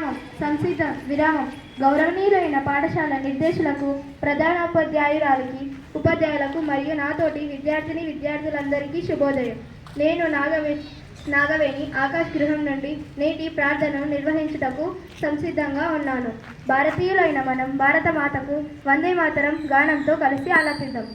విరామం సంసిద్ధ విరామం. గౌరవనీయులైన పాఠశాల నిర్దేశులకు, ప్రధానోపాధ్యాయురాలకి, ఉపాధ్యాయులకు మరియు నాతోటి విద్యార్థులందరికీ శుభోదయం. నేను నాగవేణి ఆకాశ్ గృహం నుండి నేటి ప్రార్థనను నిర్వహించుటకు సంసిద్ధంగా ఉన్నాను. భారతీయులైన మనం భారత మాతకు వందే మాతరం గానంతో కలిసి ఆలపిద్దాం.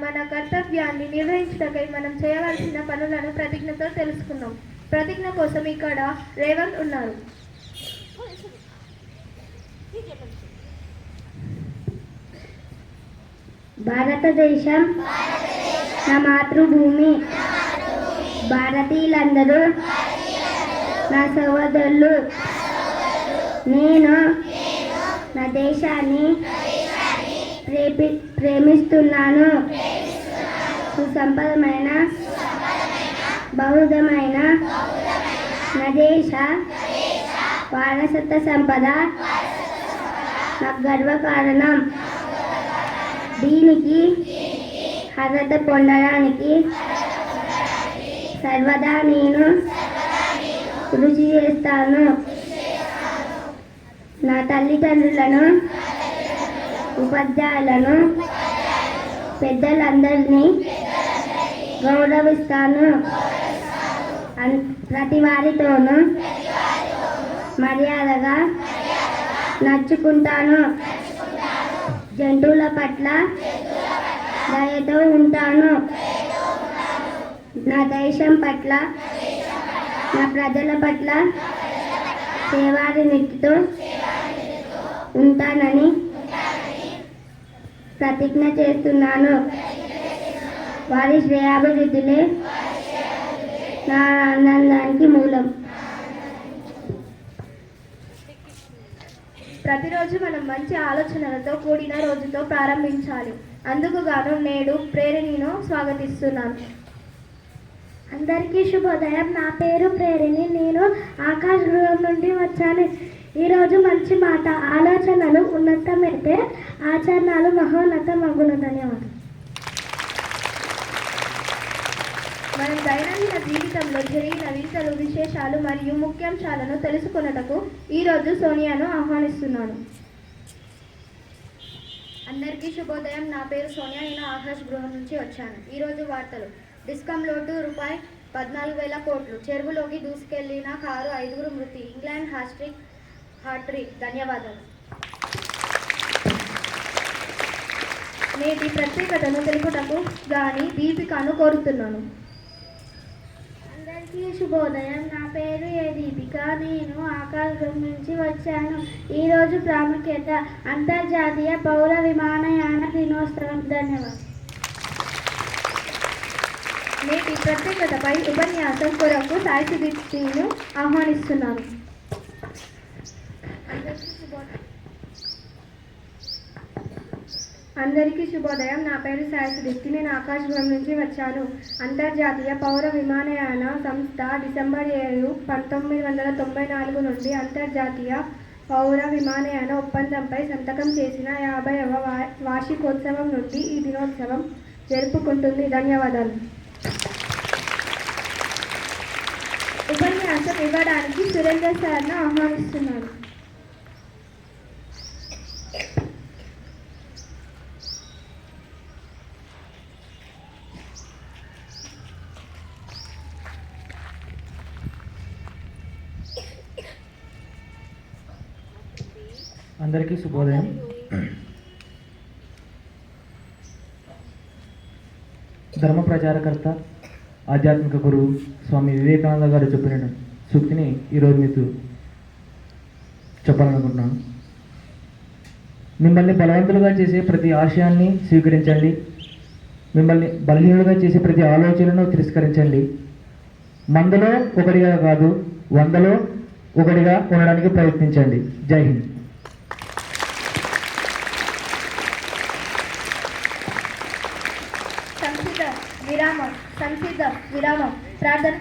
మన కర్తవ్యాన్ని నిర్వహించటకై మనం చేయవలసిన పనులను ప్రతిజ్ఞతో తెలుసుకుందాం. ప్రతిజ్ఞ కోసం ఇక్కడ రేవంత్ ఉన్నారు. భారతదేశం నా మాతృభూమి. భారతీయులందరూ నా సోదరులు. నేను నా దేశాన్ని ప్రేమిస్తున్నాను. సుసంపన్నమైన బహుదమైన నా దేశ వారసత్వ సంపద నాకు గర్వకారణం. దీనికి అర్హత పొందడానికి సర్వదా నేను కృషి చేస్తాను. నా తల్లిదండ్రులను, ఉపాధ్యాయులను, పెద్దలందరినీ గౌరవిస్తాను. ప్రతి వారితోనూ మర్యాదగా నడుచుకుంటాను. జంతువుల పట్ల దయతో ఉంటాను. నా దేశం పట్ల, నా ప్రజల పట్ల సేవానిరతితో ఉంటానని ప్రతిజ్ఞ చేస్తున్నాను. వారి శ్రేయాభివృద్ధులే నా ఆనందానికి మూలం. ప్రతిరోజు మనం మంచి ఆలోచనలతో కూడిన రోజుతో ప్రారంభించాలి. అందుకు గాను నేడు ప్రేరణిను స్వాగతిస్తున్నాను. అందరికీ శుభోదయం. నా పేరు ప్రేరణి. నేను ఆకాశ్ గృహం నుండి వచ్చాను. ఈరోజు మంచి మాట. ఆలోచనలు ఉన్నతమైతే ఆచరణలు మహోన్నతమగును. ధన్యవాదాలు. మనం దైనందిన జీవితంలో జరిగిన వింతలు, విశేషాలు మరియు ముఖ్యాంశాలను తెలుసుకొనుటకు ఈరోజు సోనియాను ఆహ్వానిస్తున్నాను. అందరికీ శుభోదయం. నా పేరు సోనియా. నేను ఆకాశ్ గృహం నుంచి వచ్చాను. ఈరోజు వార్తలు. డిస్కమ్ లోటు ₹14,000 కోట్లు. చెరువులోకి దూసుకెళ్లిన కారు, 5 మృతి. England hat-trick. ధన్యవాదాలు. నేటి ప్రత్యేకతను తెలుపుటకు గాని దీపికను కోరుతున్నాను. అందరికీ శుభోదయం. నా పేరు దీపిక. నేను ఆకాశం నుంచి వచ్చాను. ఈరోజు ప్రాముఖ్యత అంతర్జాతీయ పౌర విమానయాన దినోత్సవం. ధన్యవాదాలు. నేటి ప్రత్యేకతపై ఉపన్యాసం కొరకు సాయి సుదీప్తిను ఆహ్వానిస్తున్నాను. అందరికీ శుభోదయం. నా పేరు సాయి సుదీప్తి. నేను ఆకాశ్ గృహం నుంచి వచ్చాను. అంతర్జాతీయ పౌర విమానయాన సంస్థ డిసెంబర్ 7, 1994 నుండి అంతర్జాతీయ పౌర విమానయాన ఒప్పందంపై సంతకం చేసిన 50వ వార్షికోత్సవం నుండి ఈ దినోత్సవం జరుపుకుంటుంది. ధన్యవాదాలు. ఉపన్యాసం ఇవ్వడానికి సురేందర్ సార్ను ఆహ్వానిస్తున్నారు. అందరికీ శుభోదయం. ధర్మ ప్రచారకర్త ఆధ్యాత్మిక గురువు స్వామి వివేకానంద గారు చెప్పిన సూక్తిని ఈరోజు మీకు చెప్పాలనుకుంటున్నాను. మిమ్మల్ని బలవంతులుగా చేసే ప్రతి ఆశయాన్ని స్వీకరించండి. మిమ్మల్ని బలహీనులుగా చేసే ప్రతి ఆలోచనను తిరస్కరించండి. మందలో ఒకటిగా కాదు, 100లో ఒకటిగా ఉండడానికి ప్రయత్నించండి. జై హింద్. సంసిద్ధ విరామం. ప్రార్థన.